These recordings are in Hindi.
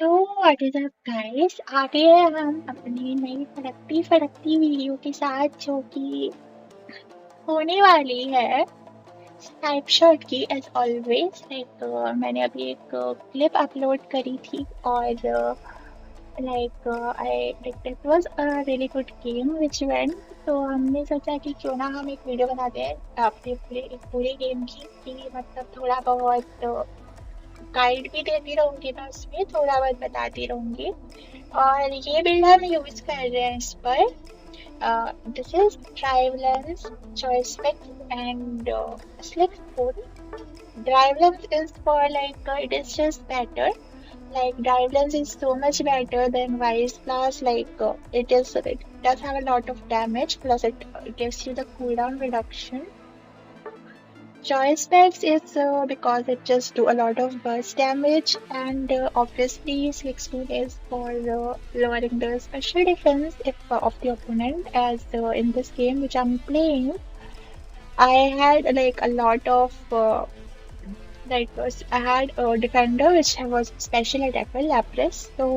तो व्हाट इज अप गाइस, आ गए हैं हम अपनी नई फड़कती फड़कती वीडियो के साथ जो कि होने वाली है स्नैपशॉट की एज ऑलवेज। मैंने अभी एक क्लिप अपलोड करी थी और I like it was a really good game which went. तो हमने सोचा कि क्यों ना हम एक वीडियो बनाते हैं अपने पूरे गेम की, कि मतलब थोड़ा बहुत गाइड भी देती रहूंगी मैं उसमें, थोड़ा बहुत बताती रहूंगी। और ये बिल्ड हम यूज कर रहे हैं इस पर। This is Drivelands joysticks and slick spoon. Drivelands is for it is just better. Like Drivelands is so much better than Wise Plus. It does have a lot of damage, plus it gives you the cooldown reduction. Choice specs is because it just do a lot of burst damage, and obviously Slickstone is for lowering the special defense if of the opponent. As in this game which I'm playing, I had like a lot of I had a defender which was special attacker Lapras, तो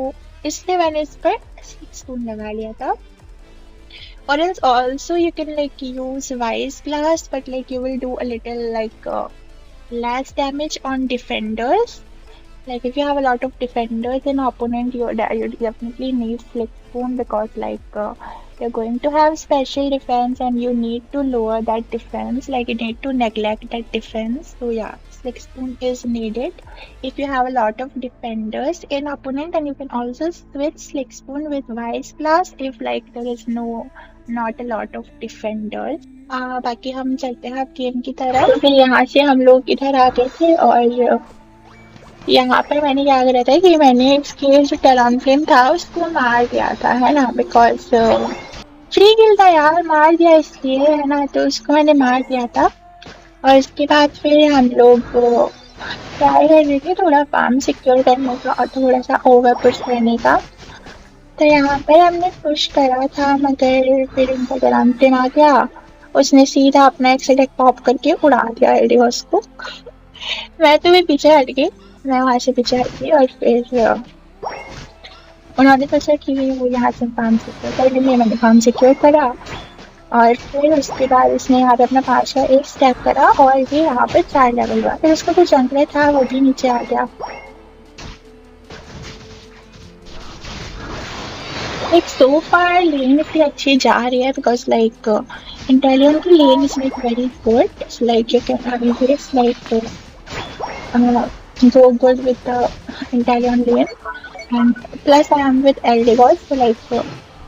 इसलिए मैंने इस पर Slickstone लगा लिया था. Or else also you can like use Wise Blast, but like you will do a little less damage on defenders. Like if you have a lot of defenders in opponent, you definitely need Flick Spoon because you're going to have special defense and you need to lower that defense. Like you need to neglect that defense. So yeah, Slick Spoon is needed if you have a lot of defenders in opponent, and you can also switch Slick Spoon with Wise Blast if like there is not a lot of defenders. बाकी हम चलते हैं अब गेम की तरफ. फिर यहाँ से हम लोग इधर आ गए थे और यहाँ पर मैंने क्या करा था कि मैंने इसके जो टैलेंट था उसको मार दिया था, है ना, बिकॉज फ्री किल था यार, मार दिया इसलिए, है ना, तो उसको मैंने मार दिया था. और इसके बाद फिर हम लोग ट्राई कर रहे थे थोड़ा फार्म सिक्योर करने का और थोड़ा सा ओवर पुश करने का. तो यहाँ पर हमने पुश करा था, मगर फिर उनका टैलेंट आ गया, उसने सीधा अपना एक सेलेक्ट पॉप करके उड़ा दिया एल्डियोस को. मैं तो भी पीछे हट गई, मैं वहां से पीछे हट गई और फिर उन्होंने सोचा कि वो यहाँ से फार्म सिक्योर कर लेंगे. मैंने फार्म सिक्योर करा और फिर उसके बाद उसने यहाँ पे अपना 5 का एक स्टेप करा और ये यहाँ पे 4 लेवल हुआ. फिर उसका जो जंगल था वो भी नीचे आ गया. Like so far लेन इतनी अच्छी जा रही है because like Inteleon की lane is like very good. It's like you can always go good with the Inteleon lane, and plus I am with Eldegoss, so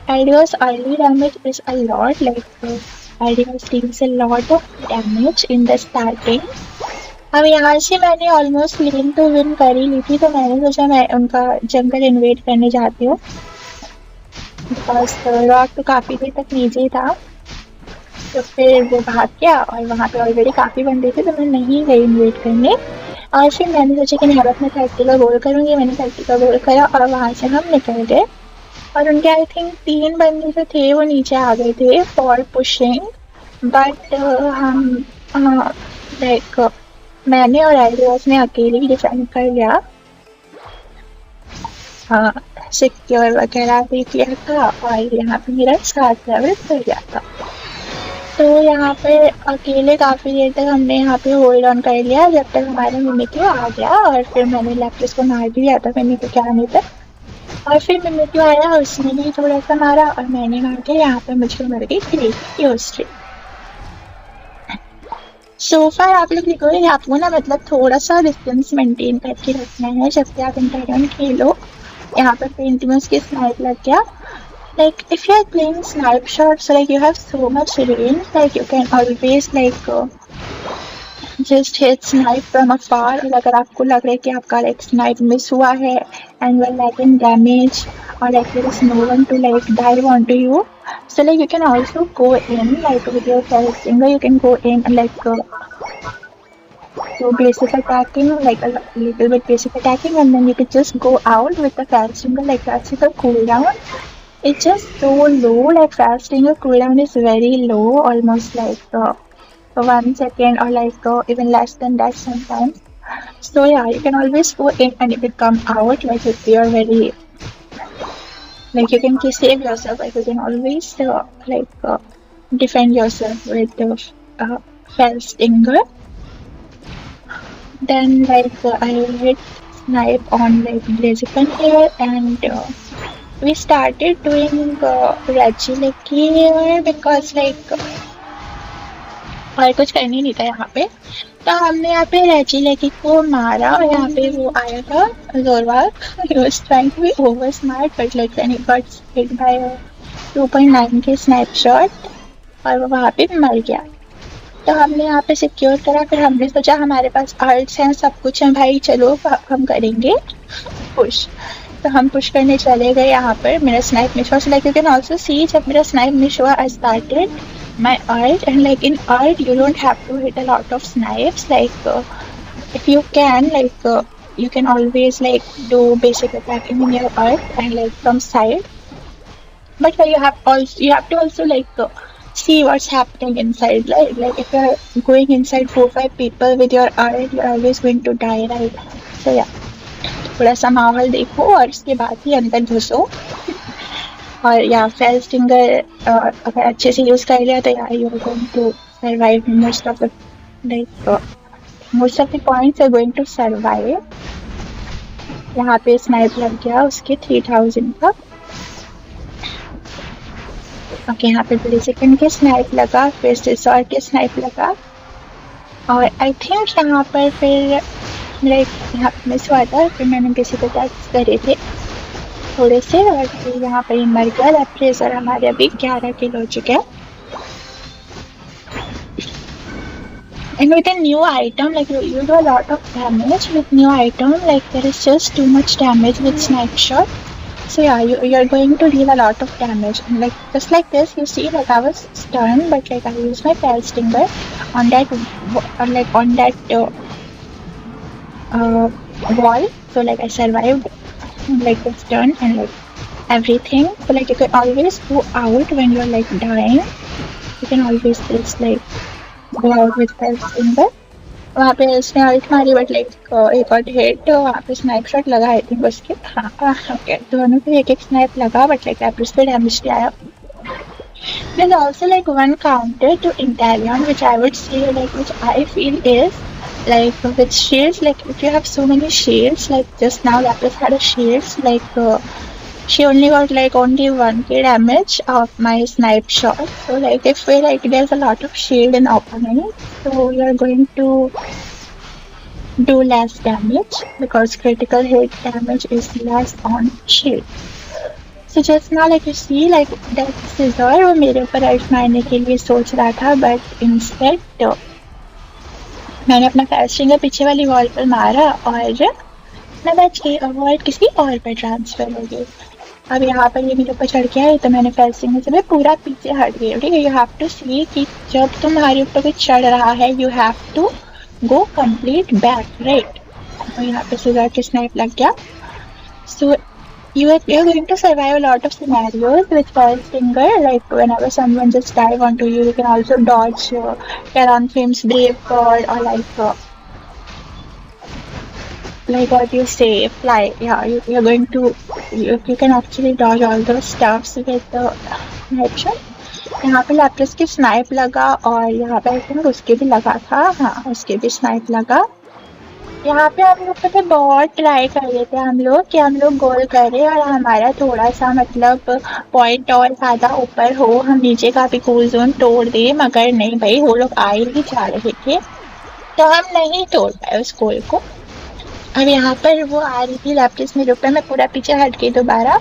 Eldegoss early damage is a lot. Eldegoss deals a lot of damage in the starting. अब यहाँ से मैंने ऑलमोस्ट लेन तो विन कर ही ली थी, तो मैंने सोचा मैं उनका जंगल इन्वेड करने जाती हूँ बिकॉज रॉक तो काफी देर तक नीचे था. तो फिर वो भाग गया और वहाँ पे ऑलरेडी काफी बंदे थे, तो मैं नहीं गई इन्वेट करने. और फिर मैंने सोचा कि मैं अपने 30 का गोल करूंगी. मैंने 30 का गोल करा और वहां से हम निकल गए. और उनके आई थिंक 3 बंदे जो थे वो नीचे आ गए थे फॉर पुशिंग, बट हम मैंने और एल्डियोस ने अकेले ही डिफेंड कर लिया. सिक्योर वगैरह भी किया था और यहाँ पे मेरा 7 लेवल कर गया था. तो यहाँ पे अकेले काफी देर तक हमने यहाँ पे होल्ड ऑन कर लिया जब तक हमारा मिमिक्यू आ गया. और फिर मैंने लैप्रेस को मार भी दिया था मिमिक्यू के आने तक. और फिर मिमिक्यू आया, उसने भी थोड़ा सा मारा और मैंने मार के यहाँ पे मुझको मर गई 3 सो फार. आप लोग देखोगे आपको ना मतलब थोड़ा सा डिस्टेंस मेंटेन करके रखना है जब से आप इंटरन खेलो. यहाँ पर पेंटिंग्स के स्नाइप लग गया. Like if you are playing snipe shots, like you have so much range, like you can always just hit snipe from afar. और अगर आपको लग रहा है कि आपका like snipe miss हुआ है and you're lacking damage or like there is no one to like dive onto you, so like you can also go in like with your first finger. You can go in so basic attacking, like a little bit basic attacking, and then you could just go out with the fast finger. Like that's the cooldown. It's just so low, like fast finger cooldown is very low, almost like 1 second or even less than that sometimes. So yeah, you can always go in and you can come out like if you're very like you can save yourself. Like you can always defend yourself with the fell stinger. Then I hit snipe on like Blaziken here, and we started doing Reggie here because और कुछ करने नहीं था यहाँ पे, तो हमने यहाँ पे रेजिलेकी को मारा और यहाँ पे वो आया था जोरवाक. He was trying to be over smart but like then he got hit by a 2.9 के स्नाइप शॉट और वो वहाँ पे मर गया. तो हमने यहाँ पे सिक्योर करा. फिर हमने सोचा हमारे पास आर्ट्स हैं, सब कुछ है भाई, चलो हम करेंगे पुश. तो हम पुश करने चले गए. यहाँ पर मेरा स्नाइप मिस हुआ. Like you can also see जब मेरा स्नाइप मिस हुआ I started my ult, and like in ult you don't have to hit a lot of snipes. If you can you can always do basic attacking in your ult and from side, but you have to also see what's happening inside. Like if you're going inside 4-5 people with your ult, you're always going to die, right? So yeah, थोड़ा सा माहौल देखो और उसके बाद ही अंदर घुसो. और या फेल स्टिंगर अगर अच्छे से यूज कर लिया तो यार you are going to survive most of the points are going to survive. यहाँ पे स्नाइप लग गया उसके 3000 का. ओके, यहाँ पे ब्लेजिकन के स्नाइप लगा, फिर सिसॉर के स्नाइप लगा और आई थिंक यहाँ पर फिर मेरा यहाँ पे मिस हुआ था. फिर मैंने किसी को टैक्स करे थे थोड़े से और फिर यहाँ पर मर गया लेप्रेस और हमारे अभी 11 किल हो चुके हैं. And with a new item, you do a lot of damage with new item. There is just too much damage with snipe shot. So yeah, you're going to deal a lot of damage. And just like this, you see, I was stunned, but I used my fell stinger on that wall. So I survived the stun and everything. So you can always go out when you're dying. You can always just go out with fell stinger. वहाँ पे उसने अल्ट मारी बट एक और हिट वहाँ पे स्नाइप शॉट लगा आई थिंक उसके. हाँ ओके, दोनों पे एक स्नाइप लगा बट एप्रिस पे डैमेज नहीं आया. There's also one counter to Inteleon which I would say which I feel is with shields. If you have so many shields, just now Lapras had a shields, she only got only 1k damage of my snipe shot. So if there's a lot of shield in opponent, so you're going to do less damage because critical hit damage is less on shield. So just now you see that Scizor वो मेरे ऊपर अल्ट मारने के लिए सोच रहा था, but instead मैंने अपना फैस्टिंग पीछे वाली वॉल पर मारा और मैं बच गई और वॉल किसी और पर ट्रांसफर हो गई. अब यहाँ पर ये मेरे ऊपर चढ़ गया है तो मैंने फैस्टिंग से पूरा पीछे हट गई. ठीक है, यू हैव टू सी कि जब तुम्हारे ऊपर कोई चढ़ रहा है you have to go complete back, right. और यहाँ पे सिज़र के स्नाइप लग गया. सो you're going to survive a lot of scenarios with fell stinger. Whenever someone just dive onto you, you can also dodge Talonflame's Brave Bird or what you say, fly. Yeah, you're going to you can actually dodge all those stuffs with the snipe shot. यहाँ पे लैप्रेस की स्नाइप लगा और यहाँ पे आई थिंक उसके भी लगा था. हाँ, उसके भी स्नाइप लगा. यहाँ पे हम लोग पता बहुत ट्राई कर रहे थे हम लोग गोल करें और हमारा थोड़ा सा पॉइंट और ज़्यादा ऊपर हो, हम नीचे का भी कूल जोन तोड़ दे, मगर नहीं भाई, वो लोग आ ही जा रहे थे तो हम नहीं तोड़ पाए उस गोल को. अब यहाँ पर वो आ रही थी लैप्रेस मेरे ऊपर, मैं पूरा पीछे हट गई दोबारा.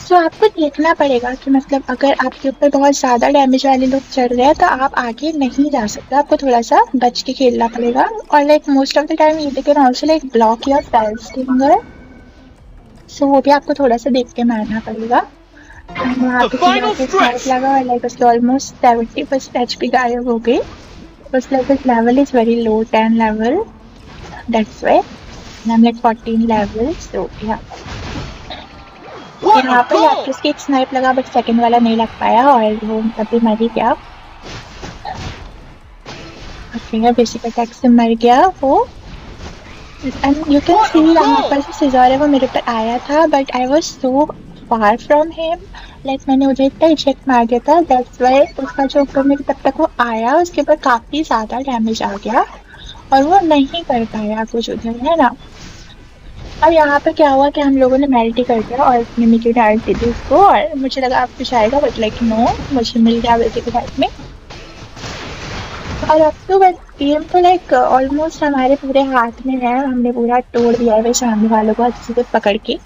तो आपको देखना पड़ेगा कि अगर आपके ऊपर बहुत ज़्यादा डैमेज वाले लोग चढ़ रहे हैं तो आप आगे नहीं जा सकते, आपको थोड़ा सा बच के खेलना पड़ेगा. और मोस्ट ऑफ द टाइम ये can also block your fail stinger, so वो भी आपको थोड़ा सा देख के मारना पड़ेगा. वहाँ पे स्नाइप लगा और उसके ऑलमोस्ट 70% HP गायब हो गई. उस level is very low, 10 level, that's why I am 14 level. So या यहाँ पे लैप्रेस की एक स्नाइप लगा बट सेकंड वाला नहीं लग पाया और वो तभी मर ही गया. गया, बेसिक अटैक से मर गया वो। एंड यू कैन सी यहाँ पर जो सिजर है वो मेरे ऊपर आया था, but I was so far from him, like मैंने उधर इतना इजेक्ट मार दिया था, दैट्स वाई उसका जो ऊपर में तब तक वो आया उसके ऊपर काफी ज्यादा डैमेज आ गया और वो नहीं कर पाया कुछ उधर, है ना। अब यहाँ पे क्या हुआ कि हम लोगों ने मेल्टी कर दिया और मिमिक्री डाल दी थी उसको, और मुझे लगा आप कुछ आएगा, बट लाइक नो, मुझे मिल गया बेसिक अटैक में। और अब तो बस गेम तो लाइक ऑलमोस्ट हमारे पूरे हाथ में है, हमने पूरा तोड़ दिया है सामने वालों को अच्छे से पकड़ के।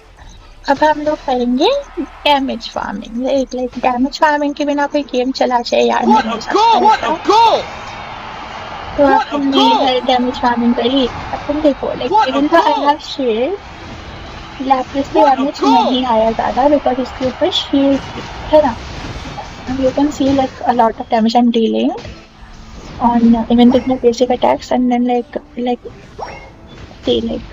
अब हम लोग करेंगे damage farming, like damage farming के बिना कोई गेम चला जाए यार नहीं हो सकता। तो अब हमने डैमेज फार्मिंग करी। अब तुम देखो लाइक इवन तो आई हैव शील्ड, लैपिस से डैमेज नहीं आया ज्यादा बिकॉज इसके ऊपर शील्ड है ना। You can see like a lot of damage I am dealing on even with my basic attacks, and then like see like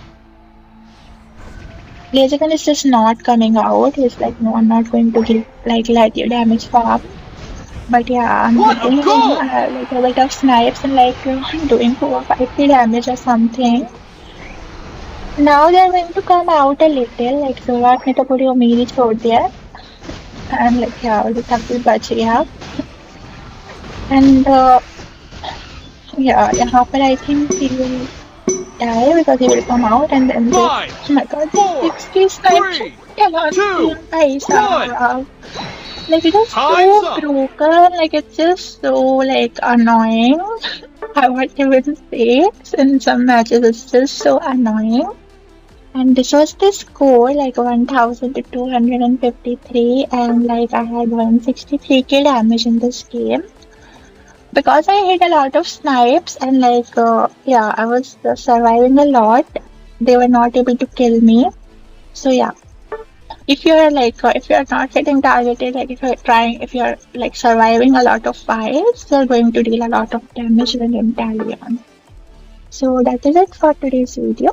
laser gun is just not coming out. He's like, no, I'm not going to give like let your damage farm. But yeah, I'm getting like a bit of snipes and like doing 4 or 5 damage or something. Now they're going to come out a little, like Zorak ने तो पूरी उम्मीद ही छोड़ दिया and like yeah, वो तक भी बच गया and yeah, यहाँ पर I think he will die because he will come out and then they, oh my god, 60 snipes. Come on, like it is so broken, like it's just so like annoying. I won't even say in some matches it's just so annoying. And this was the score, like 1253, and like I had 163k damage in this game. Because I hit a lot of snipes and like yeah, I was surviving a lot. They were not able to kill me. So yeah, if you're like if you're not getting targeted, like if you're like surviving a lot of fights, you're going to deal a lot of damage when in Talion. So that is it for today's video.